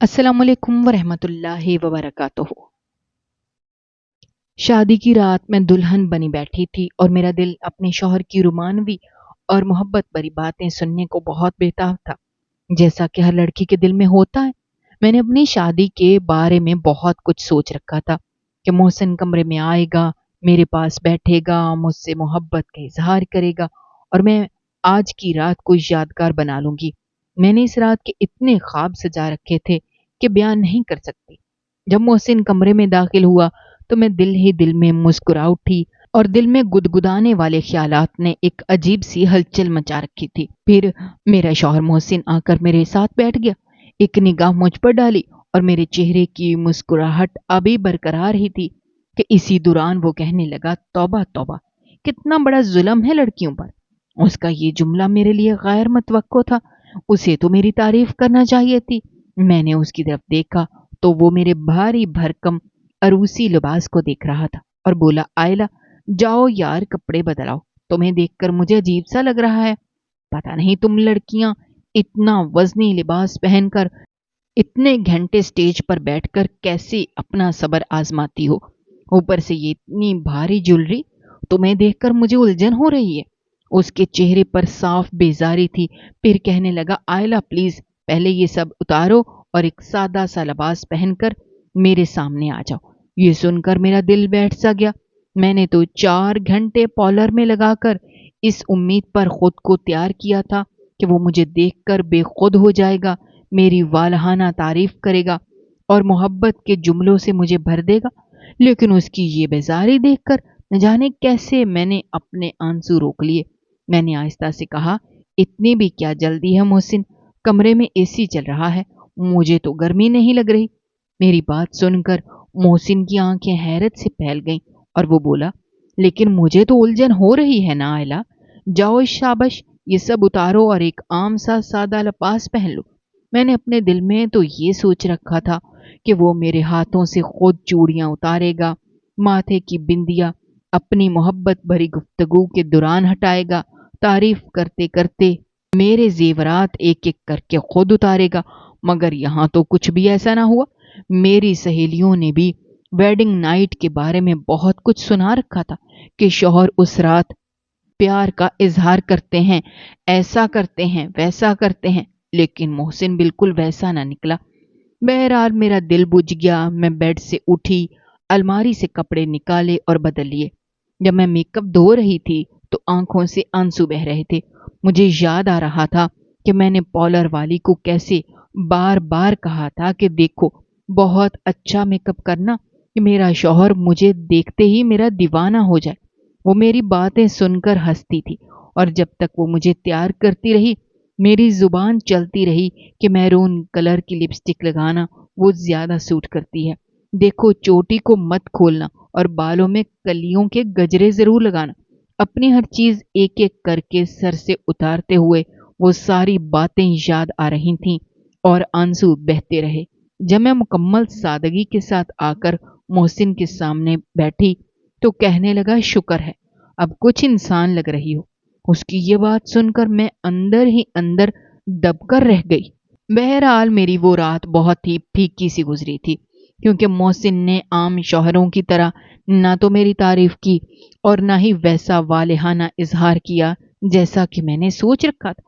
अस्सलाम वालेकुम वरहमतुल्लाहि वबरकातुहू। शादी की रात मैं दुल्हन बनी बैठी थी और मेरा दिल अपने शौहर की रोमानवी और मोहब्बत भरी बातें सुनने को बहुत बेताब था, जैसा कि हर लड़की के दिल में होता है। मैंने अपनी शादी के बारे में बहुत कुछ सोच रखा था कि मोहसिन कमरे में आएगा, मेरे पास बैठेगा, मुझसे मोहब्बत का इजहार करेगा और मैं आज की रात को यादगार बना लूंगी। मैंने इस रात के इतने ख्वाब सजा रखे थे कि बयान नहीं कर सकती। जब मोहसिन कमरे में दाखिल हुआ तो मैं दिल ही दिल में मुस्कुरा उठी और दिल में गुदगुदाने वाले ख्यालात ने एक अजीब सी हलचल मचा रखी थी। फिर मेरा शौहर मोहसिन आकर मेरे साथ बैठ गया, एक निगाह मुझ पर डाली और मेरे चेहरे की मुस्कुराहट अभी बरकरार ही थी कि इसी दौरान वो कहने लगा, तौबा तौबा, कितना बड़ा जुल्म है लड़कियों पर। उसका ये जुमला मेरे लिए गैर मुतवक्को था। उसे तो मेरी तारीफ करना चाहिए थी। मैंने उसकी तरफ देखा तो वो मेरे भारी भरकम अरूसी लिबास को देख रहा था और बोला, आयला, जाओ यार कपड़े बदलाओ, तुम्हें देखकर मुझे अजीब सा लग रहा है। पता नहीं तुम लड़कियां इतना वजनी लिबास पहनकर इतने घंटे स्टेज पर बैठकर कैसे अपना सब्र आजमाती हो। ऊपर से ये इतनी भारी ज्वेलरी, तुम्हें देखकर मुझे उलझन हो रही है। उसके चेहरे पर साफ बेजारी थी। फिर कहने लगा, आयला प्लीज पहले ये सब उतारो और एक सादा सा लिबास पहनकर मेरे सामने आ जाओ। ये सुनकर मेरा दिल बैठ सा गया। मैंने तो 4 घंटे पार्लर में लगाकर इस उम्मीद पर खुद को तैयार किया था कि वो मुझे देखकर बेखुद हो जाएगा, मेरी वालहाना तारीफ करेगा और मोहब्बत के जुमलों से मुझे भर देगा। लेकिन उसकी ये बेजारी देखकर न जाने कैसे मैंने अपने आंसू रोक लिए। मैंने आहिस्ता से कहा, इतनी भी क्या जल्दी है मोहसिन, कमरे में एसी चल रहा है, मुझे तो गर्मी नहीं लग रही। मेरी बात सुनकर मोहसिन की आंखें हैरत से फैल गईं और वो बोला, लेकिन मुझे तो उलझन हो रही है ना आयला। जाओ शाबाश, ये सब उतारो और एक आम सा सादा लिबास पहन लो। मैंने अपने दिल में तो ये सोच रखा था कि वो मेरे हाथों से खुद चूड़ियां उतारेगा, माथे की बिंदिया अपनी मोहब्बत भरी गुफ्तगू के दौरान हटाएगा, तारीफ करते करते मेरे जेवरात एक एक करके खुद उतारेगा। मगर यहाँ तो कुछ भी ऐसा ना हुआ। मेरी सहेलियों ने भी वेडिंग नाइट के बारे में बहुत कुछ सुना रखा था कि शौहर उस रात प्यार का इजहार करते हैं, ऐसा करते हैं, वैसा करते हैं। लेकिन मोहसिन बिल्कुल वैसा ना निकला। बहरहाल मेरा दिल बुझ गया। मैं बेड से उठी, अलमारी से कपड़े निकाले और बदल लिए। जब मैं मेकअप धो रही थी तो आंखों से आंसू बह रहे थे। मुझे याद आ रहा था कि मैंने पार्लर वाली को कैसे बार बार कहा था कि देखो, बहुत अच्छा मेकअप करना कि मेरा शौहर मुझे देखते ही मेरा दीवाना हो जाए। वो मेरी बातें सुनकर हंसती थी और जब तक वो मुझे तैयार करती रही मेरी जुबान चलती रही कि मैरून कलर की लिपस्टिक लगाना वो ज्यादा सूट करती है। देखो, चोटी को मत खोलना और बालों में कलियों के गजरे जरूर लगाना। अपनी हर चीज एक एक करके सर से उतारते हुए वो सारी बातें याद आ रही थीं और आंसू बहते रहे। जब मैं मुकम्मल सादगी के साथ आकर मोहसिन के सामने बैठी तो कहने लगा, शुक्र है अब कुछ इंसान लग रही हो। उसकी ये बात सुनकर मैं अंदर ही अंदर दबकर रह गई। बहरहाल मेरी वो रात बहुत ही फीकी सी गुजरी थी, क्योंकि मोहसिन ने आम शौहरों की तरह ना तो मेरी तारीफ की और ना ही वैसा वालेहाना इजहार किया जैसा कि मैंने सोच रखा था।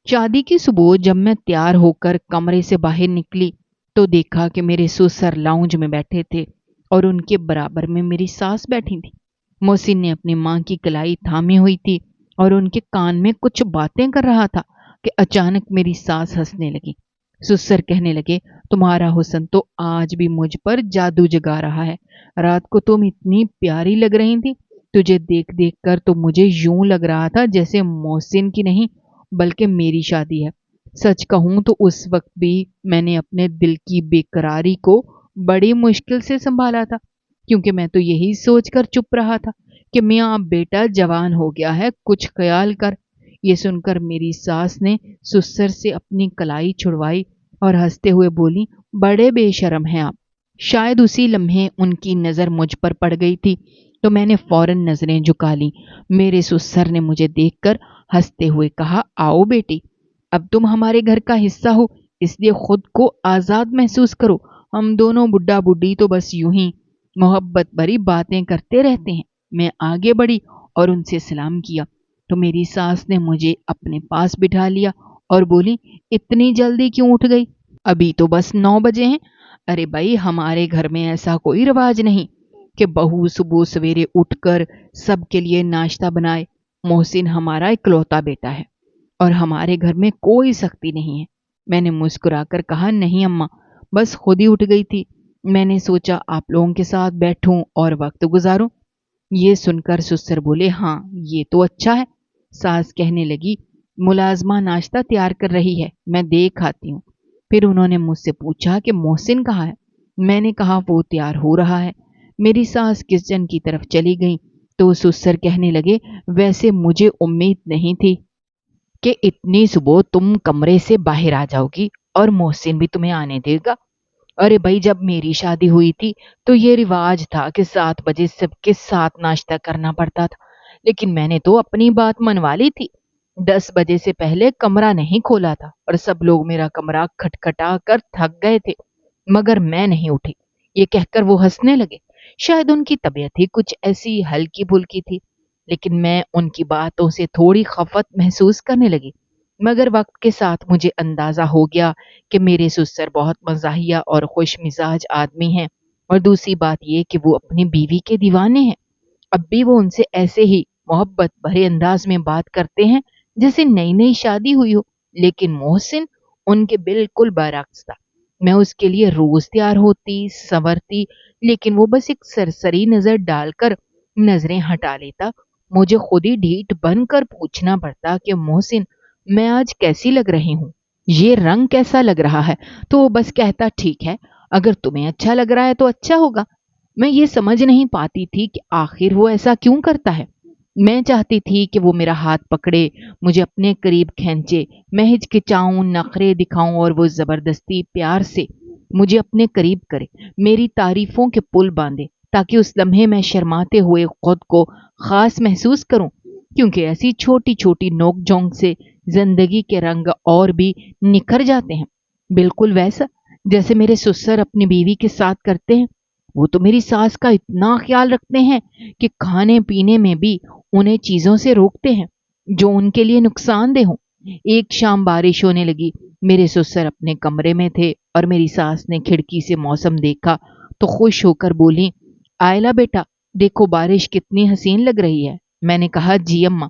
शादी की सुबह जब मैं तैयार होकर कमरे से बाहर निकली तो देखा कि मेरे ससुर लाउंज में बैठे थे और उनके बराबर में मेरी सास बैठी थी। मोहसिन ने अपनी मां की कलाई थामी हुई थी और उनके कान में कुछ बातें कर रहा था कि अचानक मेरी सास हंसने लगी। ससुर कहने लगे, तुम्हारा हुस्न तो आज भी मुझ पर जादू जगा रहा है। रात को तुम इतनी प्यारी लग रही थी, तुझे देख देख कर तो मुझे यूं लग रहा था जैसे मोहसिन की नहीं बल्कि मेरी शादी है। सच कहूं तो उस वक्त भी मैंने अपने दिल की बेकरारी को बड़ी मुश्किल से संभाला था, क्योंकि मैं तो यही सोचकर चुप रहा था कि मियाँ अब बेटा जवान हो गया है, कुछ ख्याल कर। ये सुनकर मेरी सास ने ससुर से अपनी कलाई छुड़वाई और हंसते हुए बोली, बड़े बेशर्म हैं आप। शायद उसी लम्हे उनकी नजर मुझ पर पड़ गई थी तो मैंने फौरन नजरें झुका ली। मेरे ससुर ने मुझे देखकर हंसते हुए कहा, आओ बेटी, अब तुम हमारे घर का हिस्सा हो, اس لیے خود کو آزاد محسوس کرو۔ ہم دونوں بڈھا بڈھی تو بس یوں ہی محبت بھری باتیں کرتے رہتے ہیں۔ میں آگے بڑھی اور ان سے سلام کیا تو میری ساس نے مجھے اپنے پاس بٹھا لیا اور بولی، اتنی جلدی کیوں اٹھ گئی؟ ابھی تو بس 9 بجے ہیں۔ ارے بھائی، ہمارے گھر میں ایسا کوئی رواج نہیں کہ بہو صبح سویرے اٹھ کر سب کے لیے ناشتہ بنائے۔ محسن ہمارا اکلوتا بیٹا ہے اور ہمارے گھر میں کوئی سختی نہیں ہے۔ میں نے مسکرا کر کہا، نہیں اماں، بس خود ہی اٹھ گئی تھی۔ میں نے سوچا آپ لوگوں کے ساتھ بیٹھوں اور وقت گزاروں۔ یہ سن کر سسر بولے، ہاں یہ تو اچھا ہے۔ ساس کہنے لگی، ملازمہ ناشتہ تیار کر رہی ہے، میں دیکھ آتی ہوں۔ پھر انہوں نے مجھ سے پوچھا کہ محسن کہاں ہے؟ میں نے کہا وہ تیار ہو رہا ہے۔ میری ساس کچن کی طرف چلی گئی تو سسر کہنے لگے، ویسے مجھے امید نہیں تھی کہ اتنی صبح تم کمرے سے باہر آ جاؤ گی اور محسن بھی تمہیں آنے دے گا۔ ارے بھائی، جب میری شادی ہوئی تھی تو یہ رواج تھا کہ 7 بجے سب کے ساتھ ناشتہ کرنا پڑتا تھا، لیکن میں نے تو اپنی بات منوا لی تھی۔ 10 بجے سے پہلے کمرہ نہیں کھولا تھا اور سب لوگ میرا کمرہ کھٹکھٹا کر تھک گئے تھے، مگر میں نہیں اٹھی۔ یہ کہہ کر وہ ہنسنے لگے۔ شاید ان کی طبیعت ہی کچھ ایسی ہلکی پھلکی تھی، لیکن میں ان کی باتوں سے تھوڑی خفت محسوس کرنے لگی۔ مگر وقت کے ساتھ مجھے اندازہ ہو گیا کہ میرے سسر بہت مزاحیہ اور خوش مزاج آدمی ہیں، اور دوسری بات یہ کہ وہ اپنی بیوی کے دیوانے ہیں۔ اب بھی وہ ان سے ایسے ہی محبت بھرے انداز میں بات کرتے ہیں جیسے نئی نئی شادی ہوئی ہو، لیکن محسن ان کے بالکل برعکس تھا۔ میں اس کے لیے روز تیار ہوتی، سنورتی، لیکن وہ بس ایک سرسری نظر ڈال کر نظریں ہٹا لیتا۔ مجھے خود ہی ڈھیٹ بن کر پوچھنا پڑتا کہ محسن، میں آج کیسی لگ رہی ہوں؟ یہ رنگ کیسا لگ رہا ہے؟ تو وہ بس کہتا، ٹھیک ہے، اگر تمہیں اچھا لگ رہا ہے تو اچھا ہوگا۔ میں یہ سمجھ نہیں پاتی تھی کہ آخر وہ ایسا کیوں کرتا ہے۔ میں چاہتی تھی کہ وہ میرا ہاتھ پکڑے، مجھے اپنے قریب کھینچے، میں ہچکچاؤں، نخرے دکھاؤں اور وہ زبردستی پیار سے مجھے اپنے قریب کرے، میری تعریفوں کے پل باندھے، تاکہ اس لمحے میں شرماتے ہوئے خود کو خاص محسوس کروں، کیونکہ ایسی چھوٹی چھوٹی نوک جھونک سے زندگی کے رنگ اور بھی نکھر جاتے ہیں، بالکل ویسا جیسے میرے سسر اپنی بیوی کے ساتھ کرتے ہیں۔ وہ تو میری ساس کا اتنا خیال رکھتے ہیں کہ کھانے پینے میں بھی انہیں چیزوں سے روکتے ہیں جو ان کے لیے نقصان دہ ہوں۔ ایک شام بارش ہونے لگی، میرے سسر اپنے کمرے میں تھے اور میری ساس نے کھڑکی سے موسم دیکھا تو خوش ہو کر بولی، آئلہ بیٹا، دیکھو بارش کتنی حسین لگ رہی ہے۔ میں نے کہا، جی اماں۔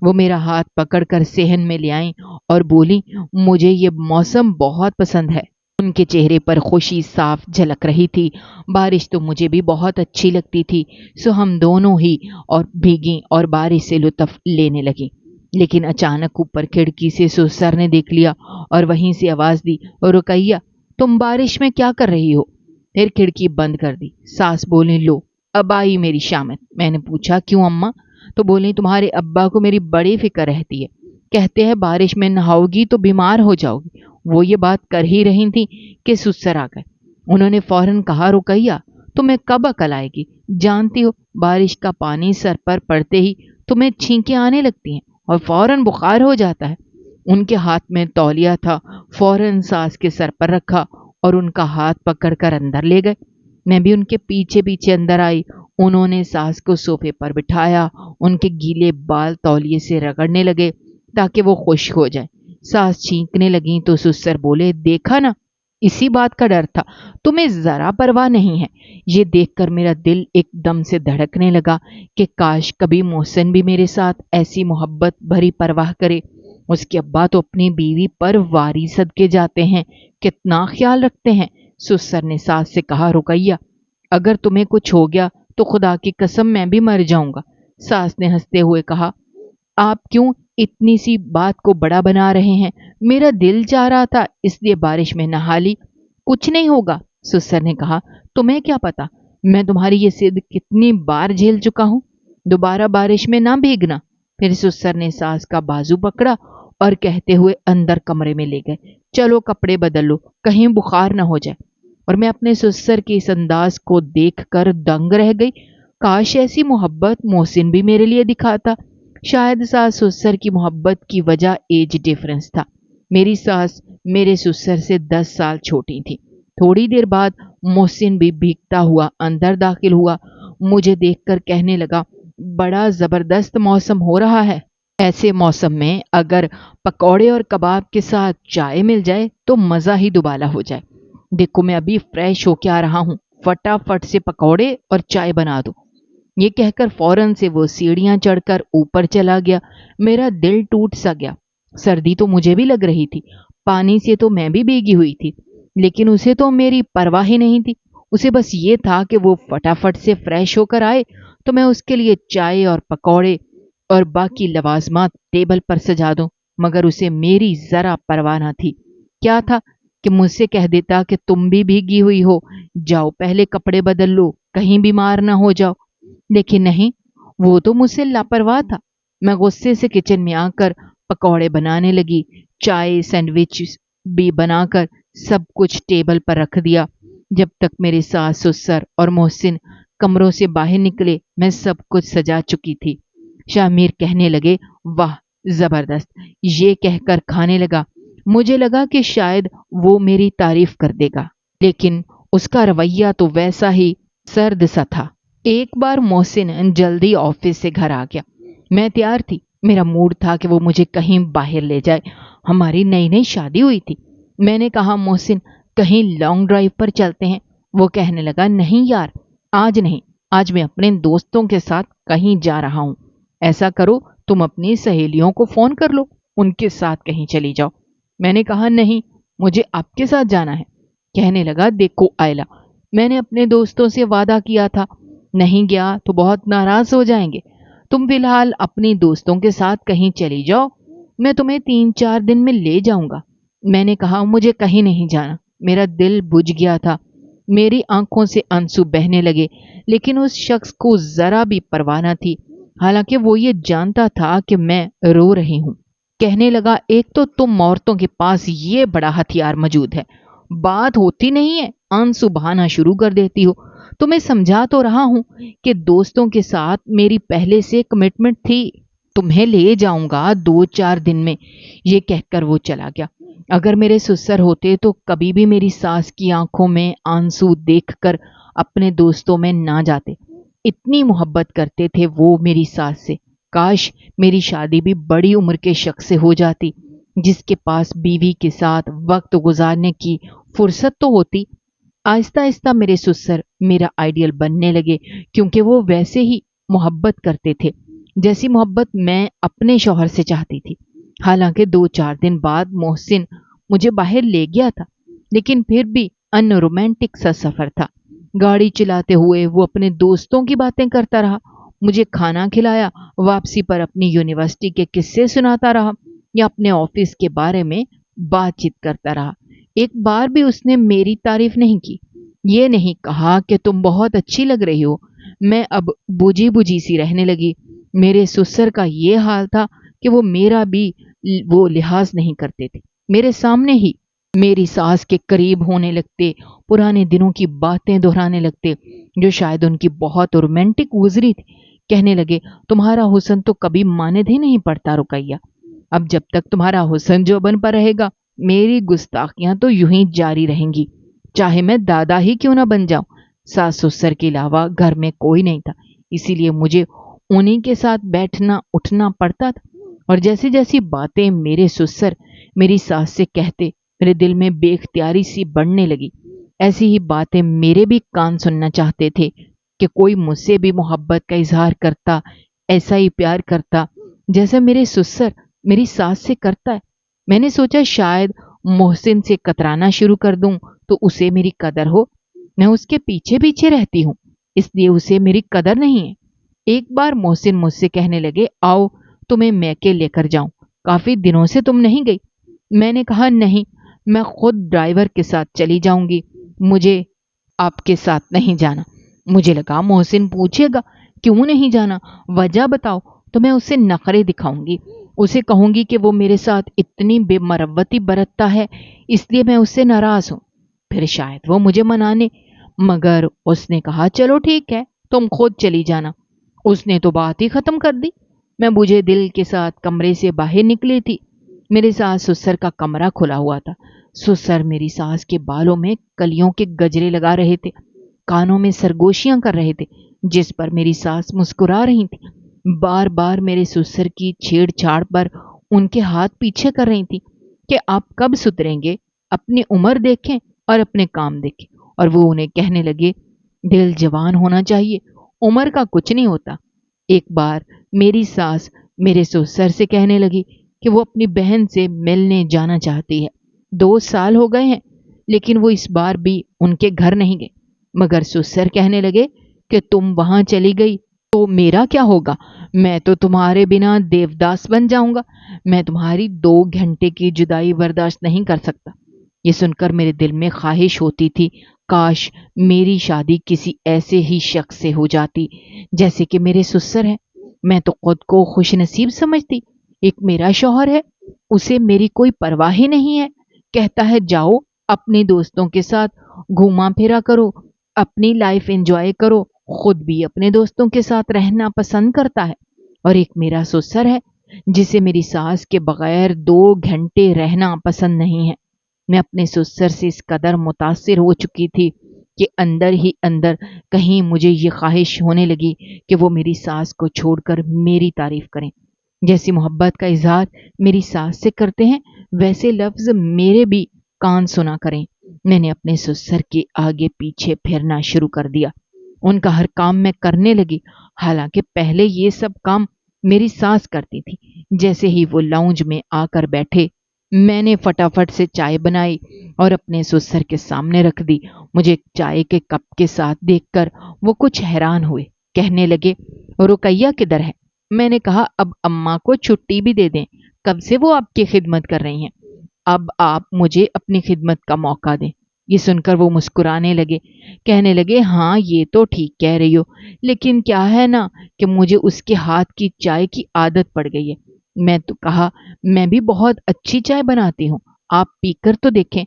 وہ میرا ہاتھ پکڑ کر صحن میں لے آئیں اور بولی، مجھے یہ موسم بہت پسند ہے۔ ان کے چہرے پر خوشی صاف جھلک رہی تھی۔ بارش تو مجھے بھی بہت اچھی لگتی تھی، سو ہم دونوں ہی اور بھیگیں اور بارش سے لطف لینے لگیں۔ لیکن اچانک اوپر کھڑکی سے سسر نے دیکھ لیا اور وہیں سے آواز دی، رقیہ، تم بارش میں کیا کر رہی ہو؟ پھر کھڑکی بند کر دی۔ ساس بولیں، لو اب آئی میری شامت۔ میں نے پوچھا، کیوں اماں؟ تو بولیں، تمہارے ابا کو میری بڑی فکر رہتی ہے، کہتے ہیں بارش میں نہاؤ گی تو بیمار ہو جاؤ گی۔ وہ یہ بات کر ہی رہی تھی کہ سسر آ گئے۔ انہوں نے فوراً کہا، رقیہ، تمہیں کب عقل آئے گی؟ جانتی ہو بارش کا پانی سر پر پڑتے ہی تمہیں چھینکیں آنے لگتی ہیں اور فوراً بخار ہو جاتا ہے۔ ان کے ہاتھ میں تولیہ تھا، فوراً ساس کے سر پر رکھا اور ان کا ہاتھ پکڑ کر اندر لے گئے۔ میں بھی ان کے پیچھے پیچھے اندر آئی۔ انہوں نے ساس کو صوفے پر بٹھایا، ان کے گیلے بال تولیے سے رگڑنے لگے تاکہ وہ خشک ہو جائے۔ ساس چھینکنے لگیں تو سسر بولے، دیکھا نا، اسی بات کا ڈر تھا، تمہیں ذرا پرواہ نہیں ہے۔ یہ دیکھ کر میرا دل ایک دم سے دھڑکنے لگا کہ کاش کبھی محسن بھی میرے ساتھ ایسی محبت بھری پرواہ کرے۔ اس کے ابا تو اپنی بیوی پر واری صدقے جاتے ہیں، کتنا خیال رکھتے ہیں۔ سسر نے ساس سے کہا، رقیہ، اگر تمہیں کچھ ہو گیا تو خدا کی قسم میں بھی مر جاؤں گا۔ ساس نے ہنستے ہوئے کہا، آپ کیوں اتنی سی بات کو بڑا بنا رہے ہیں؟ میرا دل چاہ رہا تھا اس لیے بارش میں نہا لی، کچھ نہیں ہوگا۔ سسر نے کہا، تمہیں کیا پتا، میں تمہاری یہ ضد کتنی بار جھیل چکا ہوں، دوبارہ بارش میں نہ بھیگنا۔ پھر سسر نے ساس کا بازو پکڑا اور کہتے ہوئے اندر کمرے میں لے گئے، چلو کپڑے بدل لو، کہیں بخار نہ ہو جائے۔ اور میں اپنے سسر کے اس انداز کو دیکھ کر دنگ رہ گئی۔ کاش ایسی محبت محسن بھی میرے لیے دکھاتا۔ شاید ساس سسر کی محبت کی وجہ ایج ڈیفرنس تھا، मेरी सास मेरे ससुर से 10 साल छोटी थी। थोड़ी देर बाद मोहसिन भी भीगता हुआ अंदर दाखिल हुआ। मुझे देखकर कहने लगा, बड़ा जबरदस्त मौसम हो रहा है। ऐसे मौसम में अगर पकौड़े और कबाब के साथ चाय मिल जाए तो मज़ा ही दुबाला हो जाए। देखो मैं अभी फ्रेश होके आ रहा हूँ, फटाफट से पकौड़े और चाय बना दो। ये कहकर फौरन से वो सीढ़ियां चढ़कर ऊपर चला गया। मेरा दिल टूट सा गया। सर्दी तो मुझे भी लग रही थी, पानी से तो मैं भी भीगी हुई थी, लेकिन उसे तो मेरी परवाह ही नहीं थी। उसे बस ये था कि वो फटाफट से फ्रेश होकर आए तो मैं उसके लिए चाय और पकौड़े और बाकी लवाजमात टेबल पर सजा दूं। मगर उसे मेरी जरा परवाह न थी। क्या था कि मुझसे कह देता कि तुम भी भीगी हुई हो, जाओ पहले कपड़े बदल लो, कहीं बीमार ना हो जाओ। लेकिन नहीं, वो तो मुझसे लापरवाह था। मैं गुस्से से किचन में आकर पकौड़े बनाने लगी। चाय सैंडविच भी बनाकर सब कुछ टेबल पर रख दिया। जब तक मेरे सास ससुर और मोहसिन कमरों से बाहर निकले मैं सब कुछ सजा चुकी थी। शामिर कहने लगे, वाह जबरदस्त, ये कहकर खाने लगा। मुझे लगा कि शायद वो मेरी तारीफ कर देगा, लेकिन उसका रवैया तो वैसा ही सर्द सा था। एक बार मोहसिन जल्दी ऑफिस से घर आ गया। मैं तैयार थी, मेरा मूड था कि वो मुझे कहीं बाहर ले जाए। हमारी नई नई शादी हुई थी। मैंने कहा, मोहसिन कहीं लॉन्ग ड्राइव पर चलते हैं। वो कहने लगा, नहीं यार, आज नहीं, आज मैं अपने दोस्तों के साथ कहीं जा रहा हूं। ऐसा करो, तुम अपनी सहेलियों को फोन कर लो, उनके साथ कहीं चली जाओ। मैंने कहा, नहीं, मुझे आपके साथ जाना है। कहने लगा, देखो आयला, मैंने अपने दोस्तों से वादा किया था, नहीं गया तो बहुत नाराज हो जाएंगे। तुम फिलहाल अपनी दोस्तों के साथ कहीं चली जाओ, मैं तुम्हें 3-4 दिन में ले जाऊंगा। मैंने कहा, मुझे कहीं नहीं जाना। मेरा दिल बुझ गया था। मेरी आंखों से आंसू बहने लगे, लेकिन उस शख्स को जरा भी परवाह न थी। हालांकि वो ये जानता था कि मैं रो रही हूं। कहने लगा, एक तो तुम औरतों के पास ये बड़ा हथियार मौजूद है, बात होती नहीं है आंसू बहाना शुरू कर देती हो। तुम्हें समझा तो रहा हूं कि दोस्तों के साथ मेरी पहले से कमिटमेंट थी, तुम्हें ले जाऊंगा 2-4 दिन में। ये कहकर वो चला गया। अगर मेरे ससुर होते तो कभी भी मेरी सास की आंखों में आंसू देखकर अपने दोस्तों में ना जाते। इतनी मोहब्बत करते थे वो मेरी सास से। काश मेरी शादी भी बड़ी उम्र के शख्स से हो जाती, जिसके पास बीवी के साथ वक्त गुजारने की फुर्सत तो होती। आहिस्ता आहिस्ता मेरे ससुर मेरा आइडियल बनने लगे, क्योंकि वो वैसे ही मोहब्बत करते थे जैसी मोहब्बत मैं अपने शौहर से चाहती थी। हालांकि 2-4 दिन बाद मोहसिन मुझे बाहर ले गया था, लेकिन फिर भी अनरोमांटिक सा सफर था। गाड़ी चलाते हुए वो अपने दोस्तों की बातें करता रहा, मुझे खाना खिलाया, वापसी पर अपनी यूनिवर्सिटी के किस्से सुनाता रहा या अपने ऑफिस के बारे में बातचीत करता रहा। एक बार भी उसने मेरी तारीफ नहीं की, ये नहीं कहा कि तुम बहुत अच्छी लग रही हो। मैं अब बुझी बुझी सी रहने लगी। मेरे ससुर का ये हाल था कि वो मेरा भी वो लिहाज नहीं करते थे। मेरे सामने ही मेरी सास के करीब होने लगते, पुराने दिनों की बातें दोहराने लगते जो शायद उनकी बहुत रोमांटिक गुजरी थी। कहने लगे, तुम्हारा हुस्न तो कभी मानद ही नहीं पड़ता रुकैया। अब जब तक तुम्हारा हुस्न जोबन पर रहेगा, मेरी गुस्ताखियां तो यूं ही जारी रहेंगी, चाहे मैं दादा ही क्यों ना बन जाऊं। सास ससुर के अलावा घर में कोई नहीं था, इसीलिए मुझे उन्हीं के साथ बैठना उठना पड़ता था। और जैसी जैसी बातें मेरे ससुर मेरी सास से कहते, मेरे दिल में बेख्तियारी सी बढ़ने लगी। ऐसी ही बातें मेरे भी कान सुनना चाहते थे कि कोई मुझसे भी मोहब्बत का इजहार करता, ऐसा ही प्यार करता जैसे मेरे ससुर मेरी सास से करता है। मैंने सोचा शायद मोहसिन से कतराना शुरू कर दूं तो उसे मेरी कदर हो। मैं उसके पीछे पीछे रहती हूँ, इसलिए उसे मेरी कदर नहीं है। एक बार मोहसिन मुझसे कहने लगे, आओ तुम्हें मैके लेकर जाऊं, काफी दिनों से तुम नहीं गई। मैंने कहा, नहीं, मैं खुद ड्राइवर के साथ चली जाऊंगी, मुझे आपके साथ नहीं जाना। मुझे लगा मोहसिन पूछेगा, क्यों नहीं जाना, वजह बताओ, तो मैं उसे नखरे दिखाऊंगी। उसे कहूंगी कि वो मेरे साथ इतनी बेमरवती बरतता है, इसलिए मैं उससे नाराज हूं। फिर शायद वो मुझे मनाने। मगर उसने कहा, चलो ठीक है, तुम खुद चली जाना। उसने तो बात ही खत्म कर दी। मैं बुझे दिल के साथ कमरे से बाहर निकली थी। मेरे सास ससुर का कमरा खुला हुआ था। ससुर मेरी सास के बालों में कलियों के गजरे लगा रहे थे, कानों में सरगोशियां कर रहे थे, जिस पर मेरी सास मुस्कुरा रही थी। बार बार मेरे ससुर की छेड़छाड़ पर उनके हाथ पीछे कर रही थी कि आप कब सुधरेंगे, अपनी उम्र देखें और अपने काम देखें। और वो उन्हें कहने लगे, दिल जवान होना चाहिए, उम्र का कुछ नहीं होता। एक बार मेरी सास मेरे ससुर से कहने लगी कि वो अपनी बहन से मिलने जाना चाहती है। 2 साल हो गए हैं, लेकिन वो इस बार भी उनके घर नहीं गए। मगर ससुर कहने लगे कि तुम वहां चली गई तो मेरा क्या होगा? मैं तो तुम्हारे बिना देवदास बन जाऊंगा। मैं तुम्हारी 2 घंटे की जुदाई बर्दाश्त नहीं कर सकता। ये सुनकर मेरे दिल में ख्वाहिश होती थी, काश मेरी शादी किसी ऐसे ही शख्स से हो जाती जैसे कि मेरे ससुर हैं। मैं तो खुद को खुशनसीब समझती। एक मेरा शौहर है, उसे मेरी कोई परवाह ही नहीं है। कहता है जाओ अपने दोस्तों के साथ घूमा फिरा करो, अपनी लाइफ एंजॉय करो। खुद भी अपने दोस्तों के साथ रहना पसंद करता है। और एक मेरा ससुर है जिसे मेरी सास के बगैर 2 घंटे रहना पसंद नहीं है। मैं अपने ससुर से इस कदर मुतासिर हो चुकी थी कि अंदर ही अंदर कहीं मुझे ये ख्वाहिश होने लगी कि वो मेरी सास को छोड़कर मेरी तारीफ करें। जैसी मोहब्बत का इजहार मेरी सास से करते हैं, वैसे लफ्ज मेरे भी कान सुना करें। मैंने अपने ससुर के आगे पीछे फिरना शुरू कर दिया। उनका हर काम मैं करने लगी। हालांकि पहले ये सब काम मेरी सास करती थी। जैसे ही वो लाउंज में आकर बैठे, मैंने फटाफट से चाय बनाई और अपने ससुर के सामने रख दी। मुझे चाय के कप के साथ देखकर वो कुछ हैरान हुए। कहने लगे, रुकैया किधर है? मैंने कहा, अब अम्मा को छुट्टी भी दे दें, कब से वो आपकी खिदमत कर रही हैं। अब आप मुझे अपनी खिदमत का मौका दें। ये सुनकर वो मुस्कुराने लगे। कहने लगे, हाँ ये तो ठीक कह रही हो, लेकिन क्या है ना कि मुझे उसके हाथ की चाय की आदत पड़ गई है। मैं तो कहा, मैं भी बहुत अच्छी चाय बनाती हूँ, आप पीकर तो देखें।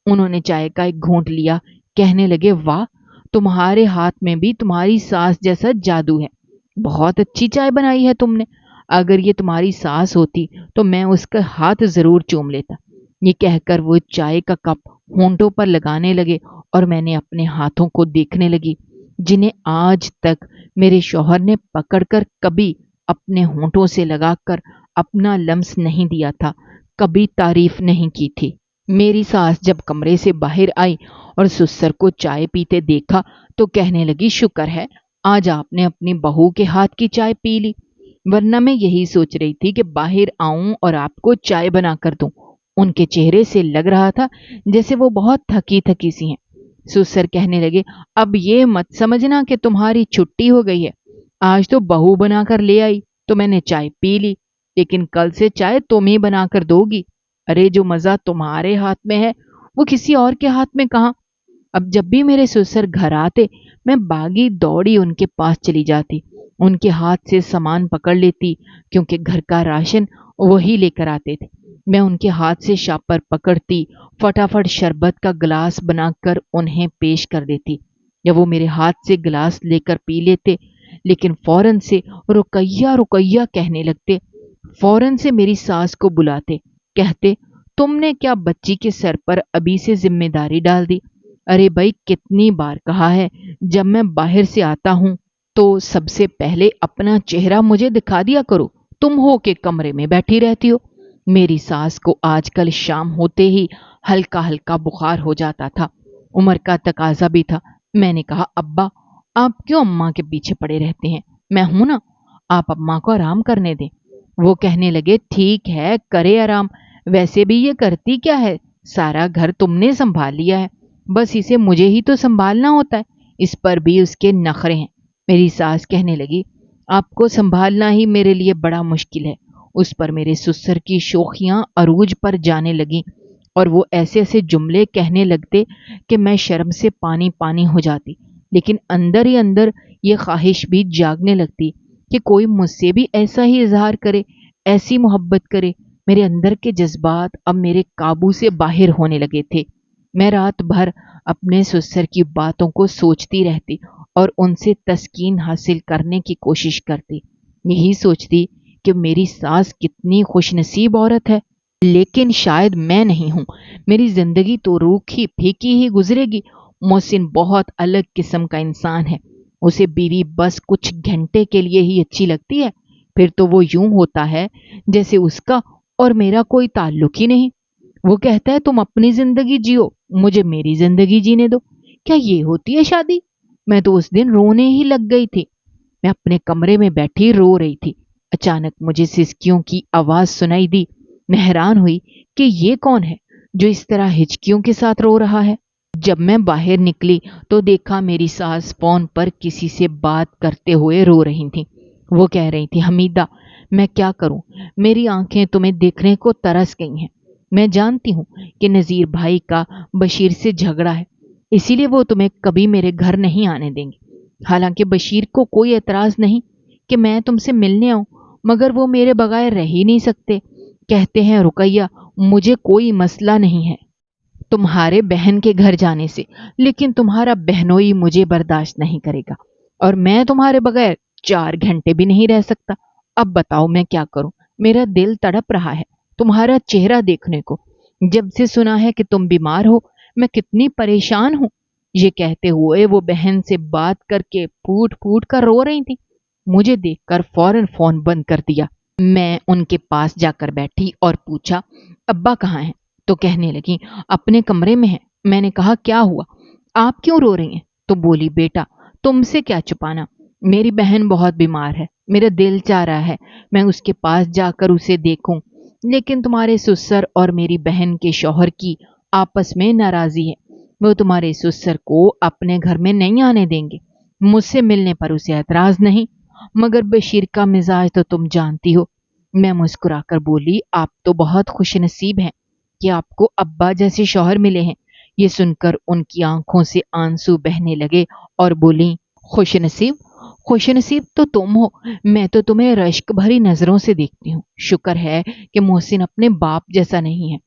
उन्होंने चाय का एक घूंट लिया। कहने लगे, वाह, तुम्हारे हाथ में भी तुम्हारी सास जैसा जादू है। बहुत अच्छी चाय बनाई है तुमने। अगर ये तुम्हारी सास होती तो मैं उसका हाथ जरूर चूम लेता। ये कहकर वो चाय का कप होंठों पर लगाने लगे और मैंने अपने हाथों को देखने लगी, जिन्हें आज तक मेरे शौहर ने पकड़कर कभी अपने होंठों से लगाकर अपना लम्स नहीं दिया था, कभी तारीफ नहीं की थी। मेरी सास जब कमरे से बाहर आई और ससुर को चाय पीते देखा तो कहने लगी, शुक्र है आज आपने अपनी बहू के हाथ की चाय पी ली, वरना मैं यही सोच रही थी कि बाहर आऊं और आपको चाय बना कर दूं। उनके चेहरे से लग रहा था जैसे वो बहुत थकी थकी सी हैं। ससुर कहने लगे, अब ये मत समझना कि तुम्हारी छुट्टी हो गई है। आज तो बहू बनाकर ले आई तो मैंने चाय पी ली, लेकिन कल से चाय तुम ही बनाकर दोगी। अरे जो मजा तुम्हारे हाथ में है वो किसी और के हाथ में कहाँ। अब जब भी मेरे ससुर घर आते, मैं भागी दौड़ी उनके पास चली जाती, उनके हाथ से सामान पकड़ लेती, क्योंकि घर का राशन वही लेकर आते थे। मैं उनके हाथ से शापर पकड़ती, फटाफट शरबत का गिलास बनाकर उन्हें पेश कर देती। या वो मेरे हाथ से गिलास लेकर पी लेते, लेकिन फौरन से रुकैया रुकैया कहने लगते। फौरन से मेरी सास को बुलाते, कहते, तुमने क्या बच्ची के सर पर अभी से जिम्मेदारी डाल दी? अरे भाई, कितनी बार कहा है, जब मैं बाहर से आता हूं तो सबसे पहले अपना चेहरा मुझे दिखा दिया करो। तुम हो के कमरे में बैठी रहती हो। मेरी सास को आजकल शाम होते ही हल्का हल्का बुखार हो जाता था। उम्र का तकाजा भी था। मैंने कहा, अब्बा आप क्यों अम्मा के पीछे पड़े रहते हैं? मैं हूं ना, आप अम्मा को आराम करने दें। वो कहने लगे, ठीक है करे आराम, वैसे भी ये करती क्या है, सारा घर तुमने संभाल लिया है, बस इसे मुझे ही तो संभालना होता है। इस पर भी उसके नखरे हैं। मेरी सास कहने लगी, आपको संभालना ही मेरे लिए बड़ा मुश्किल है। उस पर मेरे ससुर की शोखियां अरूज पर जाने लगी और वो ऐसे ऐसे जुमले कहने लगते कि मैं शर्म से पानी पानी हो जाती, लेकिन अंदर ही अंदर ये ख्वाहिश भी जागने लगती कि कोई मुझसे भी ऐसा ही इजहार करे, ऐसी मोहब्बत करे। मेरे अंदर के जज्बात अब मेरे काबू से बाहर होने लगे थे। मैं रात भर अपने ससुर की बातों को सोचती रहती और उनसे तस्कीन हासिल करने की कोशिश करती। यही सोचती कि मेरी सास कितनी खुशनसीब औरत है, लेकिन शायद मैं नहीं हूं। मेरी जिंदगी तो रूखी फीकी ही गुजरेगी। मोहसिन बहुत अलग किस्म का इंसान है। उसे बीवी बस कुछ घंटे के लिए ही अच्छी लगती है, फिर तो वो यूं होता है जैसे उसका और मेरा कोई ताल्लुक ही नहीं। वो कहता है तुम अपनी जिंदगी जियो, मुझे मेरी जिंदगी जीने दो। क्या ये होती है शादी? मैं तो उस दिन रोने ही लग गई थी। मैं अपने कमरे में बैठी रो रही थी। अचानक मुझे सिसकियों की आवाज सुनाई दी। मैं हैरान हुई कि ये कौन है जो इस तरह हिचकियों के साथ रो रहा है। जब मैं बाहर निकली तो देखा मेरी सास फोन पर किसी से बात करते हुए रो रही थी। वो कह रही थी, हमीदा, मैं क्या करूं, मेरी आंखें तुम्हें देखने को तरस गई हैं। मैं जानती हूं कि नजीर भाई का बशीर से झगड़ा है, इसीलिए वो तुम्हें कभी मेरे घर नहीं आने देंगे। हालांकि बशीर को कोई एतराज नहीं कि मैं तुमसे मिलने आऊं, मगर वो मेरे बगैर रह ही नहीं सकते। कहते हैं, रुकैया, मुझे कोई मसला नहीं है तुम्हारे बहन के घर जाने से, लेकिन तुम्हारा बहनोई मुझे बर्दाश्त नहीं करेगा और मैं तुम्हारे बगैर 4 घंटे भी नहीं रह सकता। अब बताओ मैं क्या करूं? मेरा दिल तड़प रहा है तुम्हारा चेहरा देखने को। जब से सुना है कि तुम बीमार हो, मैं कितनी परेशान हूं। ये कहते हुए वो बहन से बात करके फूट फूट कर रो रही थी। मुझे देखकर फौरन फोन बंद कर दिया। मैं उनके पास जाकर बैठी और पूछा, अब्बा कहाँ हैं? तो कहने लगी, अपने कमरे में है। मैंने कहा, क्या हुआ, आप क्यों रो रही हैं? तो बोली, बेटा, तुमसे क्या छुपाना, मेरी बहन बहुत बीमार है। मेरा दिल चाह रहा है मैं उसके पास जाकर उसे देखूं, लेकिन तुम्हारे ससुर और मेरी बहन के शौहर की आपस में नाराजी है। वो तुम्हारे ससुर को अपने घर में नहीं आने देंगे। मुझसे मिलने पर उसे ऐतराज नहीं, मगर बशीर का मिजाज तो तुम जानती हो। मैं मुस्कुराकर बोली, आप तो बहुत खुशनसीब हैं कि आपको अब्बा जैसे शौहर मिले हैं। ये सुनकर उनकी आंखों से आंसू बहने लगे और बोली, खुशनसीब? खुशनसीब तो तुम हो, मैं तो तुम्हें रश्क भरी नजरों से देखती हूँ। शुक्र है कि मोहसिन अपने बाप जैसा नहीं है।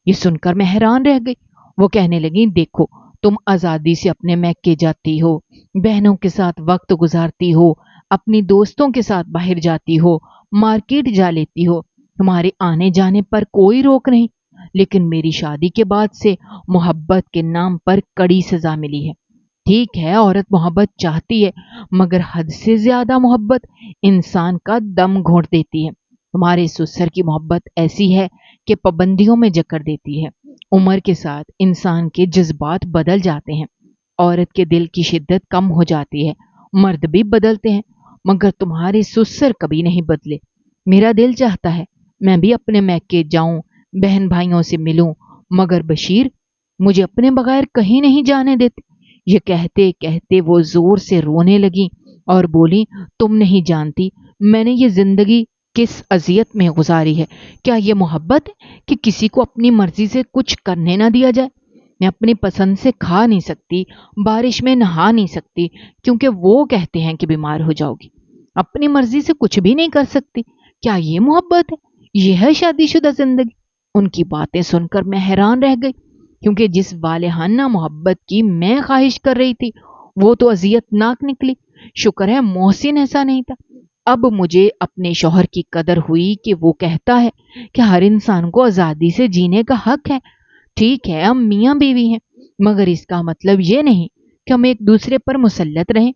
ये सुनकर मैं हैरान रह गई। वो कहने लगी, देखो, तुम आजादी से अपने मैके जाती हो, बहनों के साथ वक्त गुजारती हो, अपनी दोस्तों के साथ बाहर जाती हो, मार्केट जा लेती हो, तुम्हारे आने जाने पर कोई रोक नहीं। लेकिन मेरी शादी के बाद से मोहब्बत के नाम पर कड़ी सजा मिली है। ठीक है, औरत मोहब्बत चाहती है, मगर हद से ज्यादा मोहब्बत इंसान का दम घोंट देती है। तुम्हारे ससुर की मोहब्बत ऐसी है कि पाबंदियों में जकड़ देती है। उम्र के साथ इंसान के जज्बात बदल जाते हैं, औरत के दिल की शिद्दत कम हो जाती है, मर्द भी बदलते हैं, मगर तुम्हारे ससुर कभी नहीं बदले। मेरा दिल चाहता है मैं भी अपने मैके जाऊं, बहन भाइयों से मिलूं, मगर बशीर मुझे अपने बगैर कहीं नहीं जाने देते। ये कहते कहते वो जोर से रोने लगी और बोली, तुम नहीं जानती मैंने ये जिंदगी किस अजियत में गुजारी है। क्या ये मोहब्बत है कि किसी को अपनी मर्जी से कुछ करने ना दिया जाए? मैं अपनी पसंद से खा नहीं सकती, बारिश में नहा नहीं सकती, क्योंकि वो कहते हैं कि बीमार हो जाओगी। अपनी मर्जी से कुछ भी नहीं कर सकती। क्या ये मोहब्बत है? ये है शादीशुदा जिंदगी? उनकी बातें सुनकर मैं हैरान रह गई, क्योंकि जिस वालेहाना मोहब्बत की मैं ख्वाहिश कर रही थी वो तो अजियतनाक निकली। शुक्र है मोहसिन ऐसा नहीं था। अब मुझे अपने शौहर की कदर हुई कि वो कहता है कि हर इंसान को आजादी से जीने का हक है। ठीक है, हम मियाँ बीवी हैं, मगर इसका मतलब ये नहीं कि हम एक दूसरे पर मुसल्लत रहें।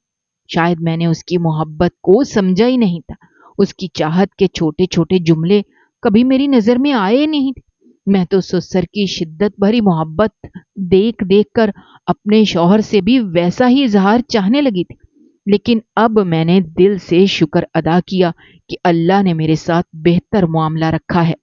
शायद मैंने उसकी मोहब्बत को समझा ही नहीं था। उसकी चाहत के छोटे छोटे जुमले कभी मेरी नजर में आए नहीं थे। मैं तो ससुर की शिद्दत भरी मोहब्बत देख देख कर अपने शौहर से भी वैसा ही इजहार चाहने लगी थी। लेकिन अब मैंने दिल से शुक्र अदा किया कि अल्लाह ने मेरे साथ बेहतर मामला रखा है।